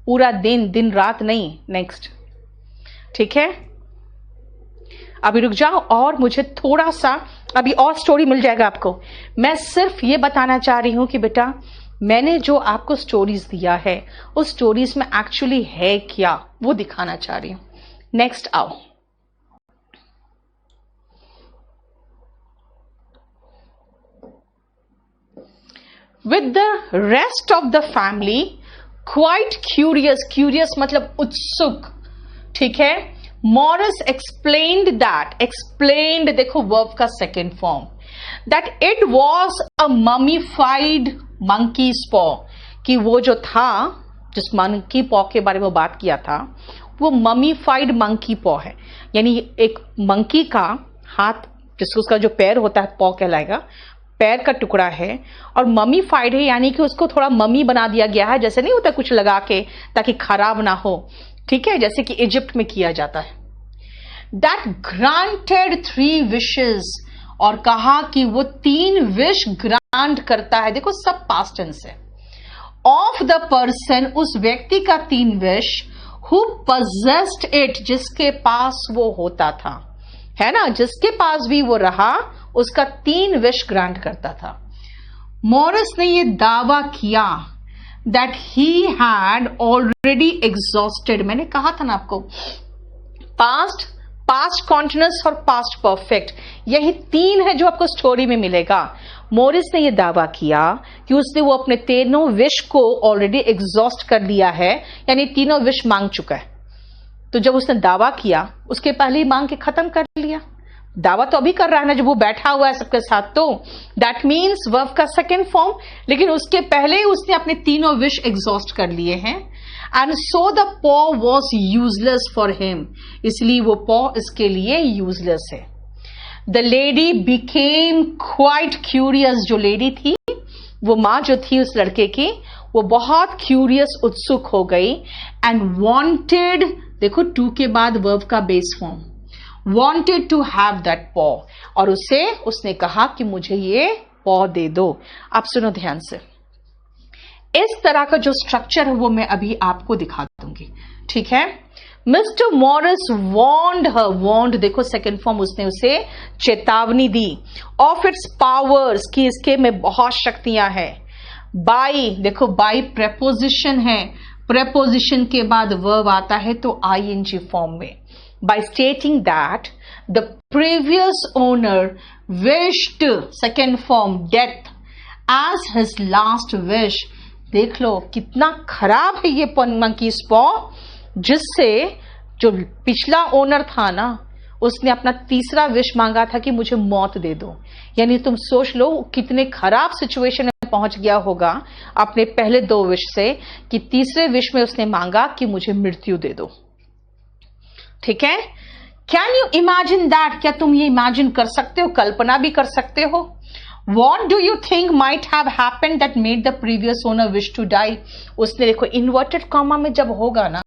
पूरा दिन, दिन रात नहीं। नेक्स्ट, ठीक है, अभी रुक जाओ और मुझे थोड़ा सा अभी और स्टोरी मिल जाएगा आपको। मैं सिर्फ ये बताना चाह रही हूं कि बेटा मैंने जो आपको स्टोरीज दिया है उस स्टोरीज में एक्चुअली है क्या, वो दिखाना चाह रही हूं। नेक्स्ट आओ। With the rest of the family, quite curious, curious मतलब उत्सुक, ठीक है, Morris explained that, explained देखो verb का second form, that it was a mummified monkey's paw, कि वो जो था, जिस monkey paw के बारे में बात किया था, वो mummified monkey paw है, यानी एक monkey का हाथ, जिसको उसका जो पैर होता है paw कहलाएगा, पैर का टुकड़ा है, और ममीफाइड है यानी कि उसको थोड़ा मम्मी बना दिया गया है, जैसे नहीं होता कुछ लगा के ताकि खराब ना हो, ठीक है, जैसे कि इजिप्ट में किया जाता है। दैट ग्रांटेड 3 विशेस, और कहा कि वो 3 विश ग्रांट करता है, देखो सब पास्ट टेंस है, ऑफ द पर्सन, उस व्यक्ति का 3 विश, हु पजेस्ड इट, जिसके पास वो होता था, है ना, जिसके पास भी वो रहा उसका 3 विश ग्रांट करता था। मॉरिस ने ये दावा किया that he had already exhausted, मैंने कहा था ना आपको, पास्ट, पास्ट कॉन्टिन्यूअस और पास्ट परफेक्ट, यही 3 है जो आपको स्टोरी में मिलेगा। मॉरिस ने यह दावा किया कि उसने वो अपने 3 विश को ऑलरेडी एग्जॉस्ट कर लिया है, यानी 3 विश मांग चुका है। तो जब उसने दावा किया उसके पहले ही मांग के खत्म कर लिया। दावा तो अभी कर रहा है ना जब वो बैठा हुआ है सबके साथ, तो दैट मीन्स वर्ब का सेकेंड फॉर्म, लेकिन उसके पहले ही उसने अपने 3 विश एग्जॉस्ट कर लिए हैं। एंड सो द पॉ वॉज यूजलेस फॉर हिम, इसलिए वो पॉ इसके लिए यूजलेस है। The lady became quite curious, जो लेडी थी, वो माँ जो थी उस लड़के की, वो बहुत क्यूरियस, उत्सुक हो गई। एंड वॉन्टेड, देखो 2 के बाद वर्ब का base form, wanted to have that paw, और उसने कहा कि मुझे ये paw दे दो। आप सुनो ध्यान से, इस तरह का जो स्ट्रक्चर है वो मैं अभी आपको दिखा दूंगी, ठीक है। मिस्टर मॉरिस वॉन्ड हर, वॉन्ड देखो सेकेंड फॉर्म, उसने उसे चेतावनी दी, ऑफ इट्स पावर्स, कि इसके में बहुत शक्तियां हैं। बाई, देखो बाई प्रेपोजिशन है, प्रेपोजिशन के बाद वर्ब आता है तो आईएनजी फॉर्म में। By stating that the previous owner wished, second form, death as his last wish. देख लो कितना खराब है ये monkey's paw, जिससे जो पिछला ओनर था ना उसने अपना 3रा विश मांगा था कि मुझे मौत दे दो। यानी तुम सोच लो कितने खराब सिचुएशन में पहुंच गया होगा अपने पहले 2 विश से, कि 3रे विश में उसने मांगा कि मुझे मृत्यु दे दो, ठीक है। कैन यू इमेजिन दैट, क्या तुम ये इमेजिन कर सकते हो, कल्पना भी कर सकते हो। What do you think might have happened that made the previous owner wish to die, उसने देखो इन्वर्टेड कॉमा में जब होगा ना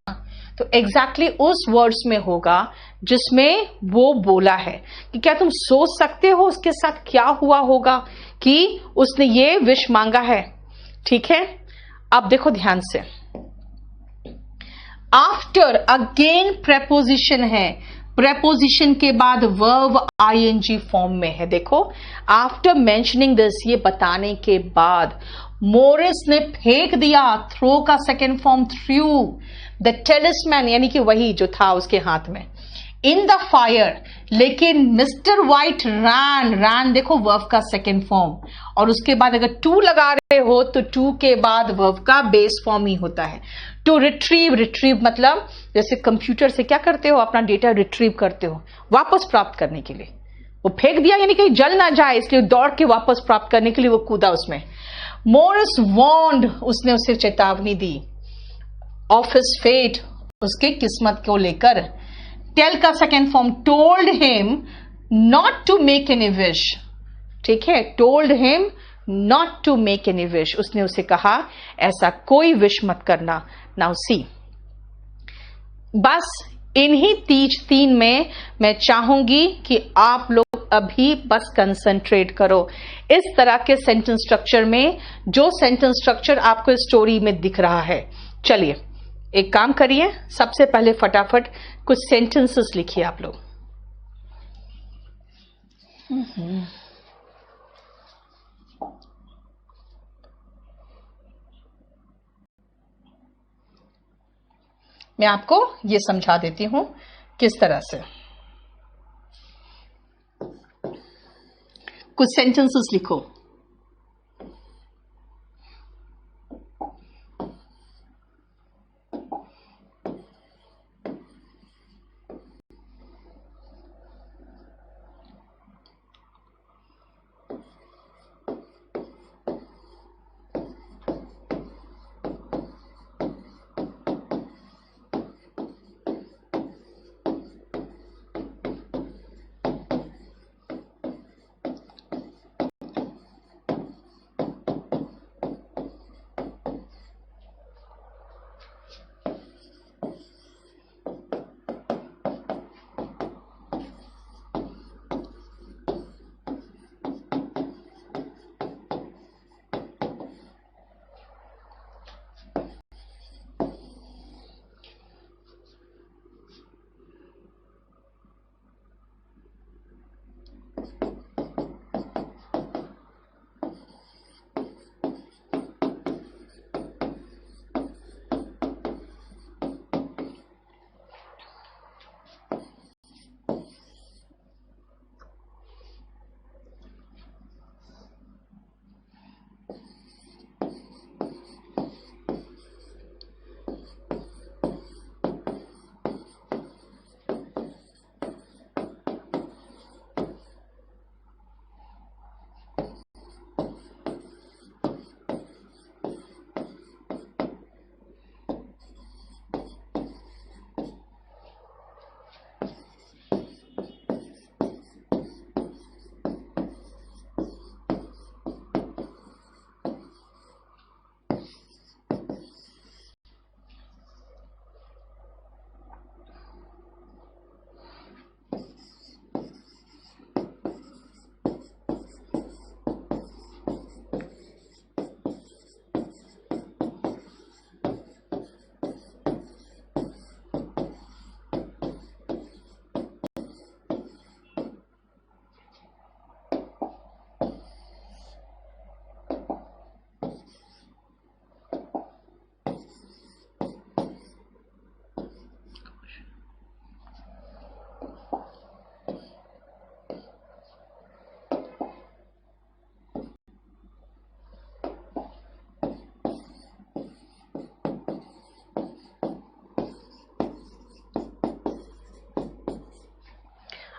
तो एग्जैक्टली उस वर्ड्स में होगा जिसमें वो बोला है, कि क्या तुम सोच सकते हो उसके साथ क्या हुआ होगा कि उसने ये विश मांगा है, ठीक है। अब देखो ध्यान से, आफ्टर अगेन प्रेपोजिशन है, प्रेपोजिशन के बाद वर्ब आईएनजी फॉर्म में है। देखो आफ्टर मेंशनिंग दिस, ये बताने के बाद मोरिस ने फेंक दिया, थ्रो का सेकेंड फॉर्म थ्रू, द टेलिस्मैन यानी कि वही जो था उसके हाथ में, इन द फायर, लेकिन मिस्टर व्हाइट रैन, रैन देखो वर्ब का सेकेंड फॉर्म, और उसके बाद अगर टू लगा रहे हो तो टू के बाद वर्ब का बेस फॉर्म ही होता है। टू रिट्रीव, रिट्रीव मतलब जैसे कंप्यूटर से क्या करते हो, अपना डेटा रिट्रीव करते हो वापस प्राप्त करने के लिए। वो फेंक दिया यानी कहीं जल ना जाए, इसलिए दौड़ के वापस प्राप्त करने के लिए वो कूदा उसमें। मोरिस वॉन्ड, उसने उसे चेतावनी दी, ऑफ हिज फेट, उसके किस्मत को लेकर। टेल का second form told him not to make any wish, ठीक है, told him not to make any wish, उसने उसे कहा ऐसा कोई विश मत करना। नाउ सी, बस इन्हीं 3 में मैं चाहूंगी कि आप लोग अभी बस कंसंट्रेट करो इस तरह के सेंटेंस स्ट्रक्चर में, जो सेंटेंस स्ट्रक्चर आपको स्टोरी में दिख रहा है। चलिए एक काम करिए, सबसे पहले फटाफट कुछ सेंटेंसेस लिखिए आप लोग। मैं आपको ये समझा देती हूं किस तरह से। कुछ सेंटेंसेस लिखो।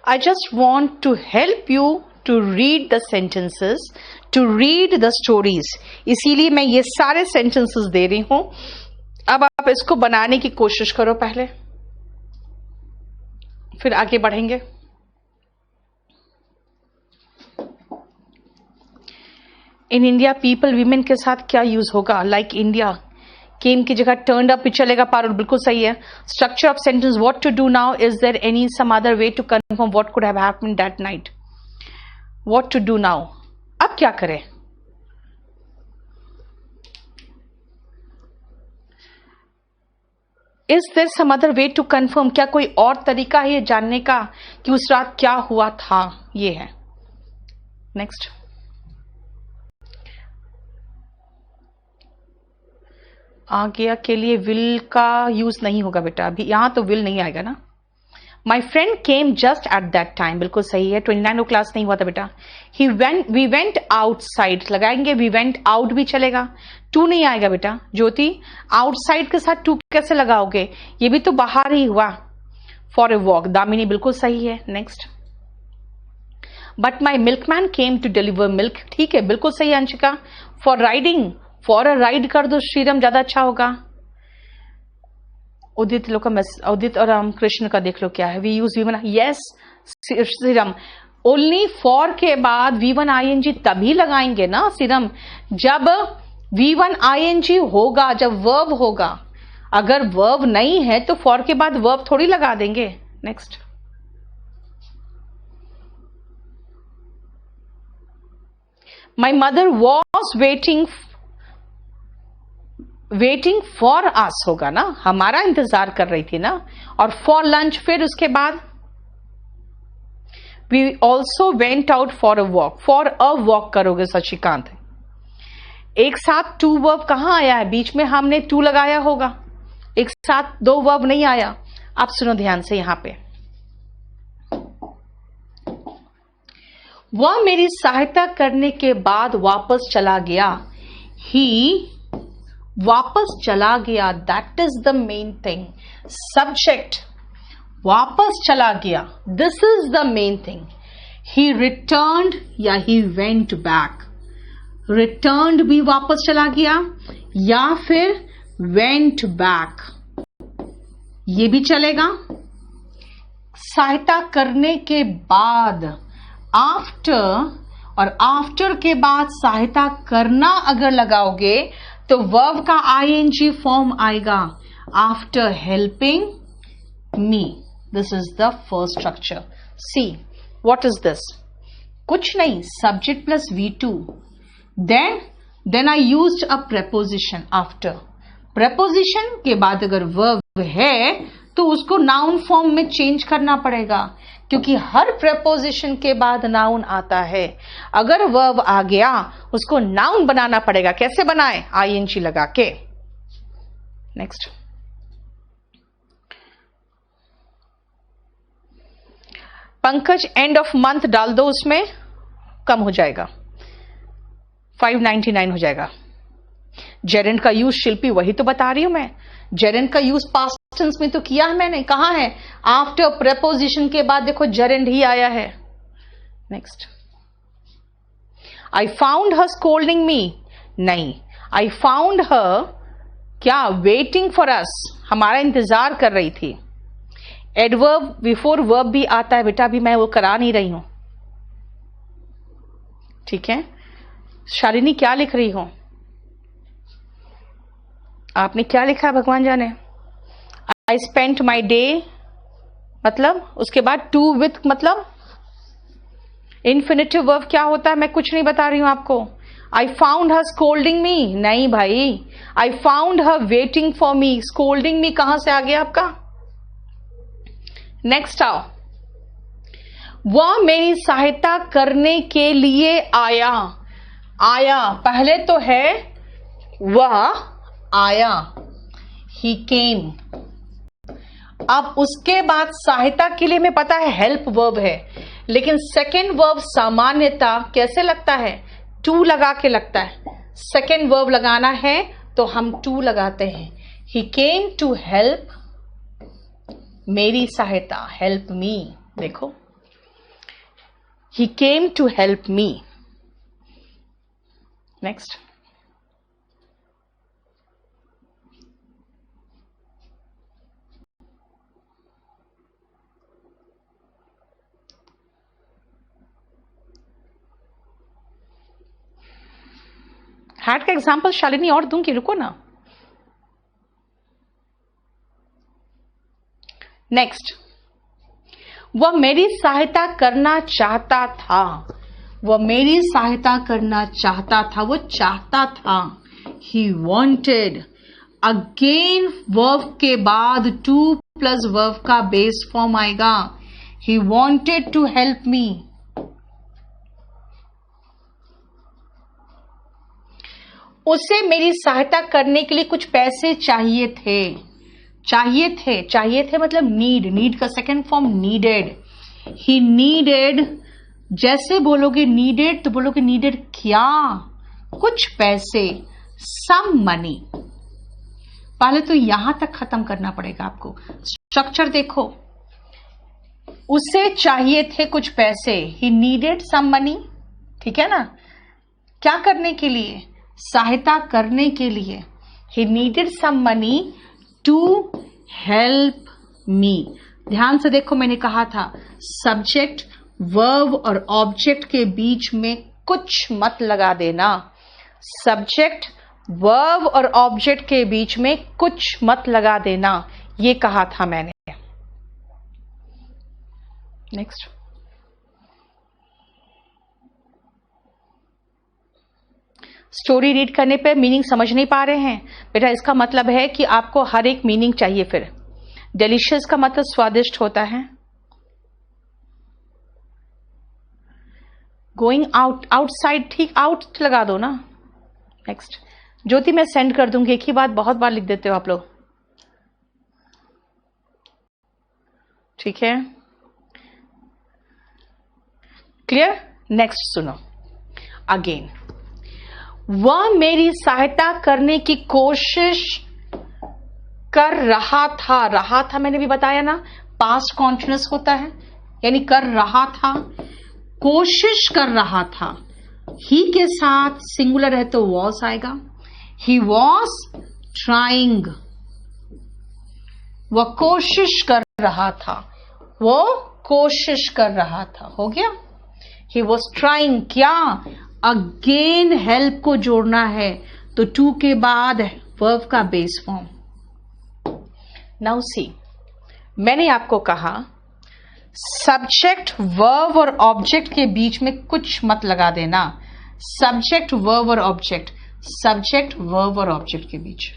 I just want to help you to read the sentences, to read the stories. इसीलिए मैं ये सारे sentences दे रही हूं। अब आप इसको बनाने की कोशिश करो पहले, फिर आगे बढ़ेंगे। इन इंडिया पीपल वीमेन के साथ क्या यूज होगा? लाइक इंडिया केम की जगह टर्न्ड अप भी चलेगा। पारुल बिल्कुल सही है। Structure of sentence, what to do now, is there any some other way to confirm what could have happened that night? What to do now, अब क्या करें? Is there some other way to confirm, क्या कोई और तरीका है ये जानने का कि उस रात क्या हुआ था? ये है। नेक्स्ट, आ गया के लिए विल का यूज नहीं होगा बेटा, अभी यहां तो विल नहीं आएगा ना। My friend came just at that time, बिल्कुल सही है। 29 को क्लास नहीं हुआ था बेटा। वी वेंट आउटसाइड लगाएंगे, वी वेंट आउट भी चलेगा। टू नहीं आएगा बेटा। ज्योति, आउटसाइड के साथ टू कैसे लगाओगे? ये भी तो बाहर ही हुआ। फॉर ए वॉक, दामिनी बिल्कुल सही है। Next, but my milkman came to deliver milk, ठीक है बिल्कुल सही है Anshika. For riding, for a ride कर दो श्रीरम, ज्यादा अच्छा होगा। उदित लोग का उदित और कृष्ण का देख लो क्या है। We use V one, yes Shriram. Only for के बाद V1 ING तभी लगाएंगे ना श्रीरम, जब V1 ING होगा, जब वर्ब होगा। अगर वर्ब नहीं है तो फॉर के बाद वर्ब थोड़ी लगा देंगे। Next, my mother was waiting waiting for us होगा ना, हमारा इंतजार कर रही थी ना। और फॉर लंच, फिर उसके बाद we also went out for a walk. For a walk करोगे शशिकांत, एक साथ टू वर्ब कहां आया है? बीच में हमने टू लगाया होगा, एक साथ दो वर्ब नहीं आया। आप सुनो ध्यान से, यहां पे वह मेरी सहायता करने के बाद वापस चला गया। ही वापस चला गया, that is the main thing. Subject वापस चला गया, this is the main thing. He returned या ही वेंट बैक। रिटर्न्ड भी वापस चला गया, या फिर वेंट बैक, ये भी चलेगा। सहायता करने के बाद, आफ्टर, और आफ्टर के बाद सहायता करना अगर लगाओगे तो वर्ब का आईएनजी फॉर्म आएगा, after helping me. This is the first structure. See what is this? कुछ नहीं, subject plus V2, then I used a preposition after. Preposition के बाद अगर वर्ब है तो उसको नाउन फॉर्म में चेंज करना पड़ेगा, क्योंकि हर प्रेपोजिशन के बाद नाउन आता है। अगर वर्ब आ गया उसको नाउन बनाना पड़ेगा। कैसे बनाए? आईएनजी लगा के। Next, Pankaj end of month डाल दो, उसमें कम हो जाएगा, 599 हो जाएगा। जेरेंट का यूज शिल्पी, वही तो बता रही हूं मैं। जेरेंट का यूज पास्ट टेंस में तो किया है मैंने, कहां है? आफ्टर प्रेपोजिशन के बाद देखो जेरेंट ही आया है। Next, I found her scolding me, नहीं, आई फाउंड हर क्या? वेटिंग फॉर अस, हमारा इंतजार कर रही थी। एडवर्ब बिफोर वर्ब भी आता है बेटा, अभी मैं वो करा नहीं रही हूं, ठीक है। शालिनी क्या लिख रही हो? आपने क्या लिखा है भगवान जाने। आई स्पेंट माई डे, मतलब उसके बाद टू विथ, मतलब इन्फिनिटिव वर्ब क्या होता है मैं कुछ नहीं बता रही हूं आपको। आई फाउंड हर स्कोल्डिंग मी, नहीं भाई, I found her waiting for me. Scolding me कहां से आ गया आपका? नेक्स्ट आओ, वह मेरी सहायता करने के लिए आया। आया पहले तो है, वह आया, ही केम। अब उसके बाद सहायता के लिए में पता है हेल्प वर्ब है, लेकिन सेकेंड वर्ब सामान्यता कैसे लगता है? टू लगा के लगता है। सेकेंड वर्ब लगाना है तो हम टू लगाते हैं। ही केम टू हेल्प, मेरी सहायता, हेल्प मी। देखो, he came to help me. Next, had का एग्जाम्पल शालिनी और दूंगी, रुको ना। नेक्स्ट, वह मेरी सहायता करना चाहता था। वह मेरी सहायता करना चाहता था, वो चाहता था। ही वॉन्टेड, अगेन वर्ब के बाद टू प्लस वर्ब का बेस फॉर्म आएगा। He wanted to help me. उसे मेरी सहायता करने के लिए कुछ पैसे चाहिए थे। चाहिए थे मतलब नीड का second form needed. He needed, जैसे बोलोगे नीडेड तो बोलोगे नीडेड क्या? कुछ पैसे, सम मनी। पहले तो यहां तक खत्म करना पड़ेगा आपको। स्ट्रक्चर देखो, उसे चाहिए थे कुछ पैसे, ही नीडेड सम मनी, ठीक है ना। क्या करने के लिए? सहायता करने के लिए। He needed some money to help me. ध्यान से देखो, मैंने कहा था सब्जेक्ट, वर्ब और ऑब्जेक्ट के बीच में कुछ मत लगा देना। सब्जेक्ट, वर्ब और ऑब्जेक्ट के बीच में कुछ मत लगा देना, ये कहा था मैंने। नेक्स्ट, स्टोरी रीड करने पे मीनिंग समझ नहीं पा रहे हैं बेटा, इसका मतलब है कि आपको हर एक मीनिंग चाहिए। फिर डिलीशियस का मतलब स्वादिष्ट होता है। गोइंग आउट, आउटसाइड, ठीक, आउट लगा दो ना। नेक्स्ट, ज्योति मैं सेंड कर दूंगी, एक ही बात बहुत बार लिख देते हो आप लोग, ठीक है, क्लियर। नेक्स्ट सुनो अगेन, वह मेरी सहायता करने की कोशिश कर रहा था। रहा था मैंने भी बताया ना, पास्ट कॉन्टिन्यूअस होता है, यानी कर रहा था, कोशिश कर रहा था। ही के साथ सिंगुलर है तो वॉज आएगा। ही वॉज ट्राइंग, वह कोशिश कर रहा था, वो कोशिश कर रहा था, हो गया। ही वॉज ट्राइंग, क्या, अगेन हेल्प को जोड़ना है तो टू के बाद वर्ब का बेस फॉर्म। नाउ सी, मैंने आपको कहा सब्जेक्ट वर्ब और ऑब्जेक्ट के बीच में कुछ मत लगा देना। सब्जेक्ट वर्ब और ऑब्जेक्ट, सब्जेक्ट वर्ब और ऑब्जेक्ट के बीच,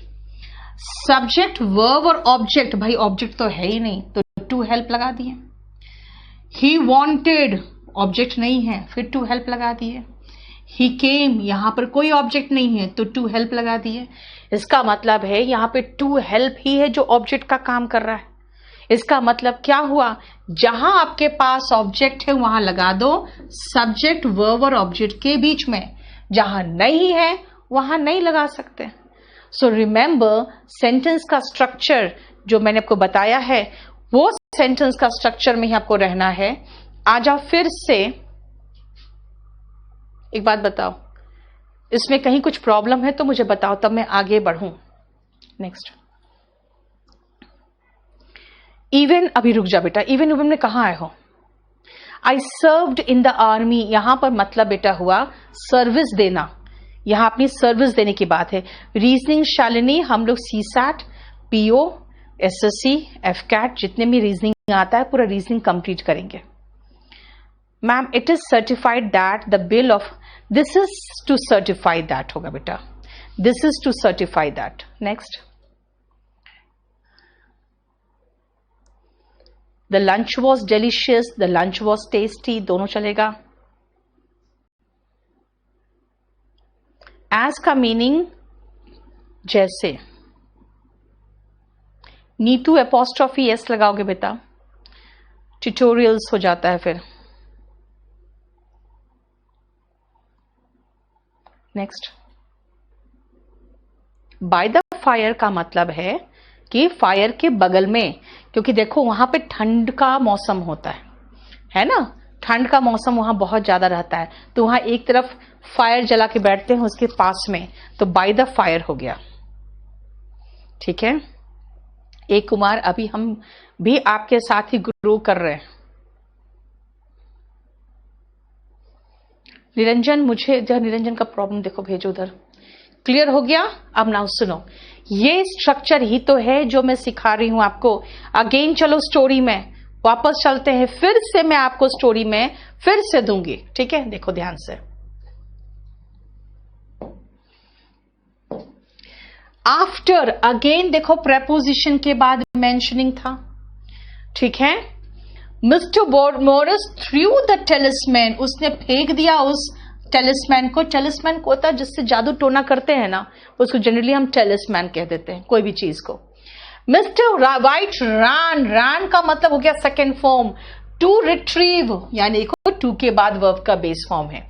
सब्जेक्ट वर्ब और ऑब्जेक्ट, भाई ऑब्जेक्ट तो है ही नहीं तो टू हेल्प लगा दिए। ही वॉन्टेड, ऑब्जेक्ट नहीं है, फिर टू हेल्प लगा दिए। ही केम, यहां पर कोई ऑब्जेक्ट नहीं है तो टू हेल्प लगा दिए। इसका मतलब है यहां पे टू हेल्प ही है जो ऑब्जेक्ट का काम कर रहा है। इसका मतलब क्या हुआ, जहां आपके पास ऑब्जेक्ट है वहां लगा दो सब्जेक्ट वर्ब और ऑब्जेक्ट के बीच में, जहां नहीं है वहां नहीं लगा सकते। सो रिमेंबर, सेंटेंस का स्ट्रक्चर जो मैंने आपको बताया है वो सेंटेंस का स्ट्रक्चर में ही आपको रहना है। आ जाओ फिर से, एक बात बताओ, इसमें कहीं कुछ प्रॉब्लम है तो मुझे बताओ, तब मैं आगे बढ़ूं। नेक्स्ट, इवन, अभी रुक जा बेटा, इवन इवन में कहां आए हो। आई सर्व्ड इन द आर्मी, यहां पर मतलब बेटा हुआ सर्विस देना, यहां अपनी सर्विस देने की बात है। रीजनिंग शालिनी, हम लोग सीसैट, पीओ, एसएससी, एफकैट, जितने भी रीजनिंग आता है पूरा रीजनिंग कंप्लीट करेंगे। Ma'am it is certified that the bill of, this is to certify that होगा बेटा, this is to certify that. Next, the lunch was delicious, the lunch was tasty, दोनों चलेगा। एज का meaning जैसे, Neetu apostrophe S लगाओगे बेटा, tutorials हो जाता है फिर। नेक्स्ट, बाय द फायर का मतलब है कि फायर के बगल में, क्योंकि देखो वहां पे ठंड का मौसम होता है ना, ठंड का मौसम वहां बहुत ज्यादा रहता है, तो वहां एक तरफ फायर जला के बैठते हैं उसके पास में, तो बाय द फायर हो गया, ठीक है। एक कुमार, अभी हम भी आपके साथ ही ग्रो कर रहे हैं। निरंजन, मुझे जब निरंजन का प्रॉब्लम देखो भेजो उधर, क्लियर हो गया। अब नाउ सुनो, ये स्ट्रक्चर ही तो है जो मैं सिखा रही हूं आपको। अगेन चलो स्टोरी में वापस चलते हैं, फिर से मैं आपको स्टोरी में फिर से दूंगी, ठीक है। देखो ध्यान से, आफ्टर, अगेन देखो प्रेपोजिशन के बाद मेंशनिंग था, ठीक है। मिस्टर मॉरिस थ्रू द टेलिस्मैन, उसने फेंक दिया उस टेलिस्मैन को। टेलिस्मैन को होता है जिससे जादू टोना करते हैं ना, उसको जनरली हम टेलिस्मैन कह देते हैं कोई भी चीज को। मिस्टर वाइट रैन, रैन का मतलब हो गया सेकेंड फॉर्म, टू रिट्रीव, यानी देखो टू के बाद वर्ब का बेस फॉर्म है।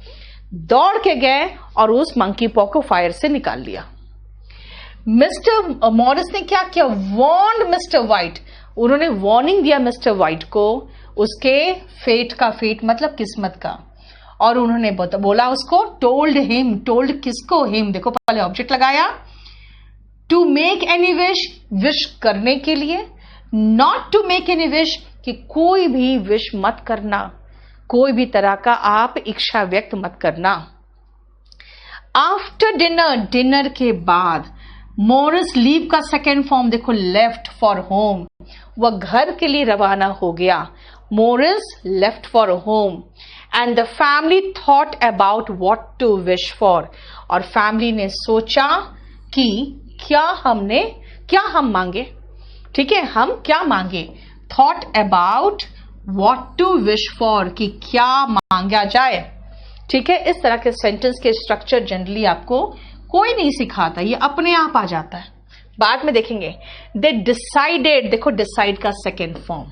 दौड़ के गए और उस मंकी पॉ को फायर से निकाल लिया। मिस्टर मॉरिस ने क्या किया, वॉर्न मिस्टर वाइट, उन्होंने वार्निंग दिया मिस्टर वाइट को उसके फेट का, फेट मतलब किस्मत का, और उन्होंने बोला उसको, टोल्ड हिम, टोल्ड किसको, हिम, देखो पहले ऑब्जेक्ट लगाया, to make any wish, wish करने के लिए, not to make any wish, कि कोई भी विश मत करना, कोई भी तरह का आप इच्छा व्यक्त मत करना। आफ्टर डिनर, डिनर के बाद, मॉरिस लीव का सेकेंड फॉर्म देखो, लेफ्ट फॉर होम, वह घर के लिए रवाना हो गया। Morris left for home and the family thought about what to wish for, और फैमिली ने सोचा कि क्या हम मांगे, ठीक है, हम क्या मांगे, thought about what to wish for, कि क्या मांगा जाए, ठीक है। इस तरह के सेंटेंस के स्ट्रक्चर जनरली आपको कोई नहीं सिखाता, ये अपने आप आ जाता है, बाद में देखेंगे। दे डिसाइडेड, देखो डिसाइड का second form,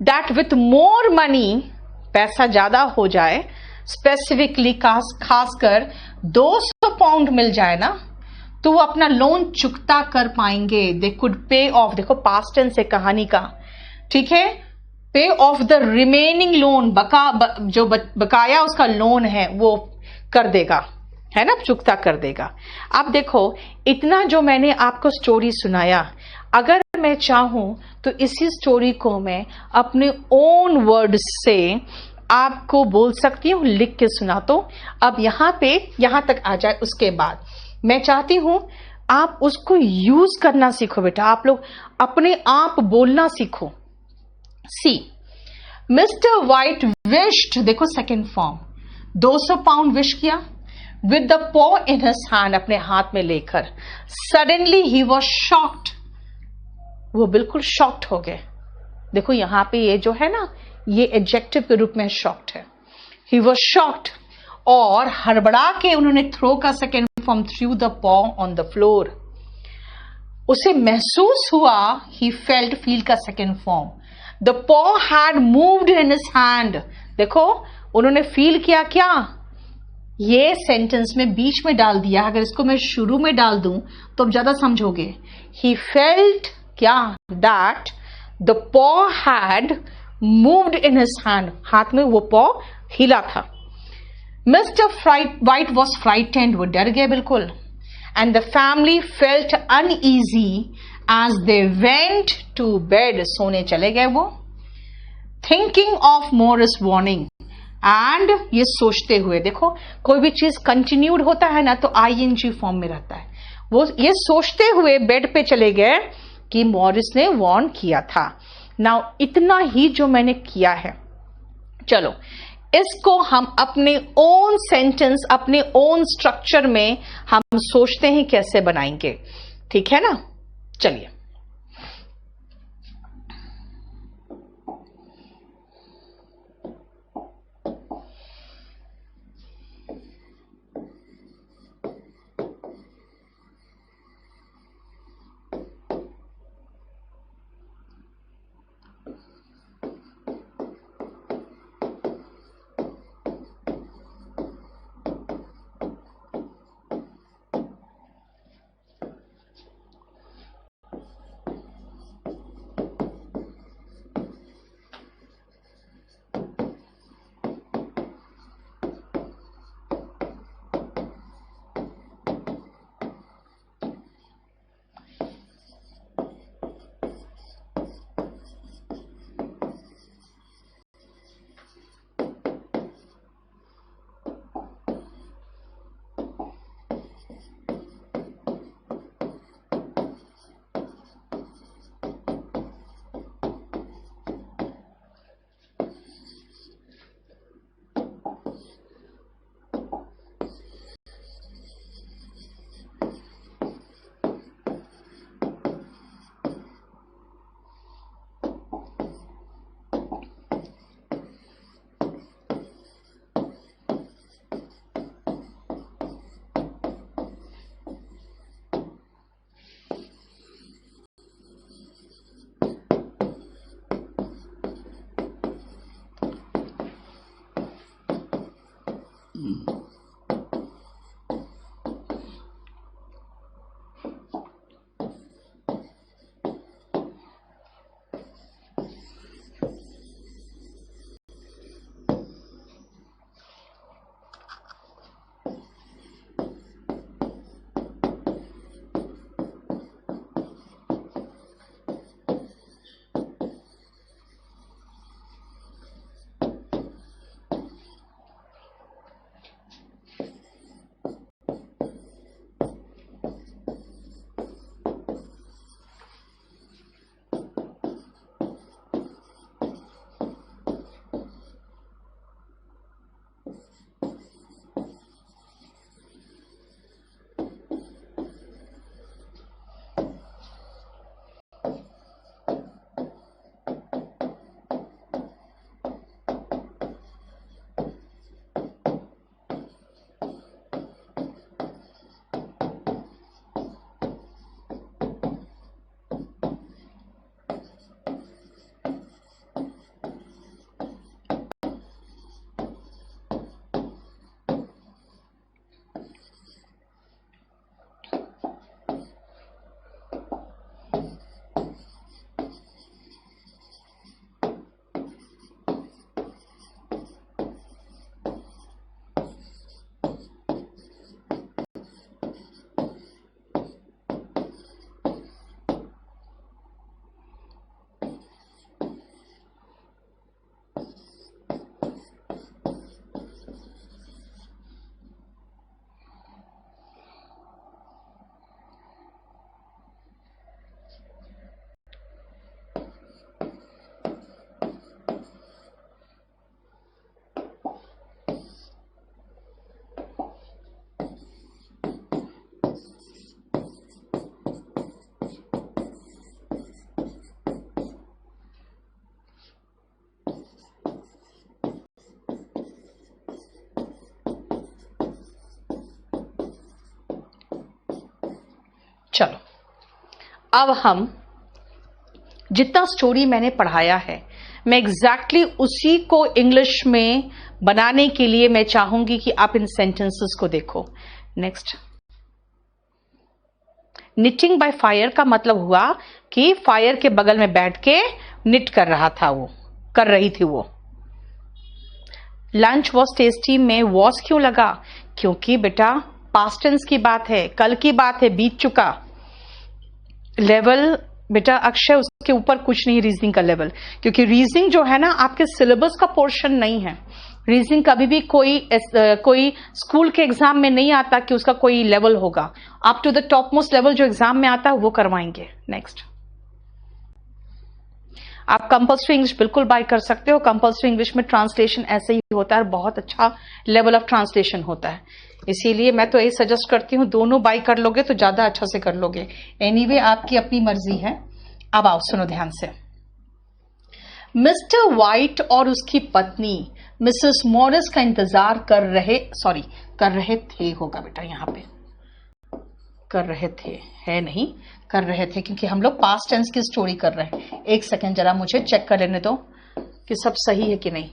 that with more money, पैसा ज्यादा हो जाए, स्पेसिफिकली खासकर 200 पाउंड मिल जाए ना, तो वो अपना लोन चुकता कर पाएंगे। दे कुड पे ऑफ, देखो पास्ट टेंस है कहानी का, ठीक है, पे ऑफ द रिमेनिंग लोन, जो बकाया उसका लोन है वो कर देगा, है ना, चुकता कर देगा। अब देखो इतना जो मैंने आपको स्टोरी सुनाया, अगर मैं चाहूं तो इसी स्टोरी को मैं अपने ओन वर्ड से आपको बोल सकती हूं, लिख के सुना। तो अब यहां तक आ जाए, उसके बाद मैं चाहती हूं आप उसको यूज करना सीखो बेटा, आप लोग अपने आप बोलना सीखो। सी, मिस्टर वाइट विश्ड, देखो सेकेंड फॉर्म, 200 पाउंड विश किया, विद द पॉ इन हिज हैंड, अपने हाथ में लेकर। सडनली ही वॉज शॉक्ड, वो बिल्कुल शॉक्ड हो गए। देखो यहां पे ये जो है ना, ये एडजेक्टिव के रूप में शॉक्ड है। ही वॉज शॉक्ड, और हड़बड़ा के उन्होंने थ्रो का सेकेंड फॉर्म, थ्रू द पॉ ऑन द फ्लोर। उसे महसूस हुआ, ही फेल्ट, फील का सेकेंड फॉर्म, द पॉ had moved in his hand. देखो उन्होंने फील किया, क्या, ये सेंटेंस में बीच में डाल दिया, अगर इसको मैं शुरू में डाल दूं तो अब ज्यादा समझोगे। ही फेल्ट क्या, दैट द पॉ had moved in his hand, हाथ में वो पॉ हिला था। मिस्टर वाइट वॉज फ्राइटेंड, वो डर गए बिल्कुल। And the family felt uneasy as they went to bed, सोने चले गए वो। थिंकिंग ऑफ मोरिस वार्निंग, एंड ये सोचते हुए, देखो कोई भी चीज कंटिन्यूड होता है ना तो आईएनजी फॉर्म में रहता है, वो ये सोचते हुए बेड पे चले गए कि मॉरिस ने वार्न किया था। नाउ इतना ही जो मैंने किया है, चलो इसको हम अपने ओन सेंटेंस, अपने ओन स्ट्रक्चर में हम सोचते हैं कैसे बनाएंगे, ठीक है ना। चलिए, चलो, अब हम जितना स्टोरी मैंने पढ़ाया है, मैं एग्जैक्टली उसी को इंग्लिश में बनाने के लिए मैं चाहूंगी कि आप इन सेंटेंसेस को देखो। नेक्स्ट, निटिंग बाय फायर का मतलब हुआ कि फायर के बगल में बैठ के निट कर रहा था, वो कर रही थी वो। लंच वॉज टेस्टी में वॉज क्यों लगा? क्योंकि बेटा पास्ट टेंस की बात है, कल की बात है, बीत चुका। लेवल बेटा अक्षय उसके ऊपर कुछ नहीं, रीजनिंग का लेवल, क्योंकि रीजनिंग जो है ना आपके सिलेबस का पोर्शन नहीं है। रीजनिंग कभी भी कोई स्कूल के एग्जाम में नहीं आता कि उसका कोई लेवल होगा। Up to the top most level जो एग्जाम में आता है वो करवाएंगे। नेक्स्ट, आप कंपल्सरी इंग्लिश बिल्कुल बाय कर सकते हो। कंपल्सरी इंग्लिश में ट्रांसलेशन ऐसे ही होता है, बहुत अच्छा लेवल ऑफ ट्रांसलेशन होता है, इसीलिए मैं तो यही सजेस्ट करती हूं दोनों बाय कर लोगे तो ज्यादा अच्छा से कर लोगे। एनीवे आपकी अपनी मर्जी है। अब आओ सुनो ध्यान से। मिस्टर वाइट और उसकी पत्नी मिसेस मॉरिस का इंतजार कर रहे थे होगा बेटा, यहां पे कर रहे थे है नहीं, कर रहे थे, क्योंकि हम लोग पास्ट टेंस की स्टोरी कर रहे हैं। एक सेकंड जरा मुझे चेक कर लेने दो कि सब सही है कि नहीं।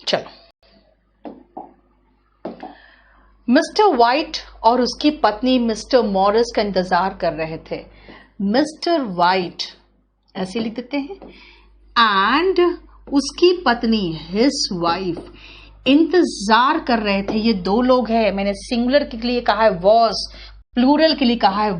चलो, मिस्टर वाइट और उसकी पत्नी मिस्टर मॉरिस का इंतजार कर रहे थे। मिस्टर वाइट ऐसे लिख देते हैं, एंड उसकी पत्नी हिज वाइफ इंतजार कर रहे थे। ये दो लोग हैं, मैंने सिंगुलर के लिए कहा है वॉज, प्लूरल के लिए कहा है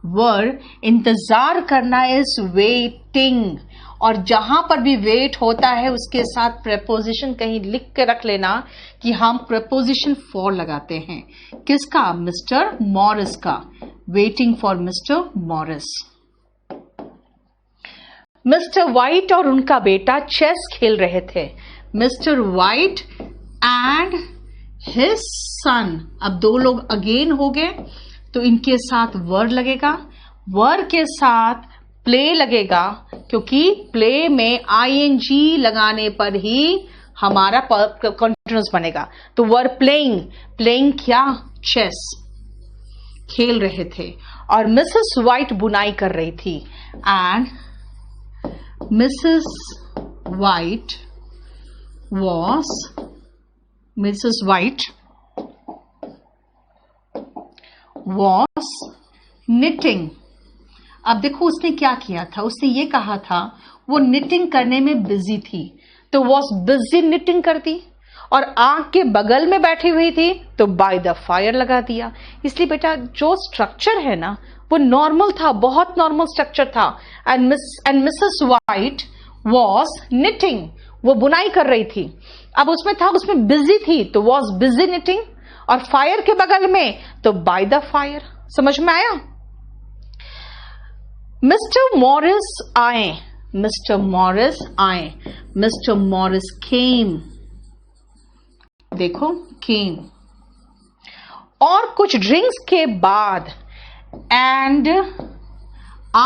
वर। इंतजार करना इज वेटिंग, और जहां पर भी वेट होता है उसके साथ प्रेपोजिशन कहीं लिख के रख लेना कि हम प्रेपोजिशन फॉर लगाते हैं। किसका? मिस्टर मॉरिस का। Waiting for mister Morris. Mister white और उनका बेटा चेस खेल रहे थे। Mister white and his son, अब दो लोग अगेन हो गए तो इनके साथ वर लगेगा, वर के साथ प्ले लगेगा, क्योंकि प्ले में आईएनजी लगाने पर ही हमारा कंटीन्यूअस बनेगा। तो वर प्लेइंग, प्लेइंग क्या? चेस, खेल रहे थे। और मिसेस वाइट बुनाई कर रही थी, and Mrs white was knitting. अब देखो उसने क्या किया था, उसने ये कहा था वो निटिंग करने में बिजी थी, तो वॉज बिजी निटिंग कर दी, और आंख के बगल में बैठी हुई थी तो बाय द फायर लगा दिया। इसलिए बेटा जो स्ट्रक्चर है ना वो नॉर्मल था, बहुत नॉर्मल स्ट्रक्चर था। And Mrs white was knitting, वो बुनाई कर रही थी। अब उसमें था, उसमें बिजी थी तो वॉज बिजी निटिंग, और फायर के बगल में तो बाय द फायर। समझ में आया? मिस्टर मॉरिस आए, मिस्टर मॉरिस केम, देखो केम, और कुछ ड्रिंक्स के बाद एंड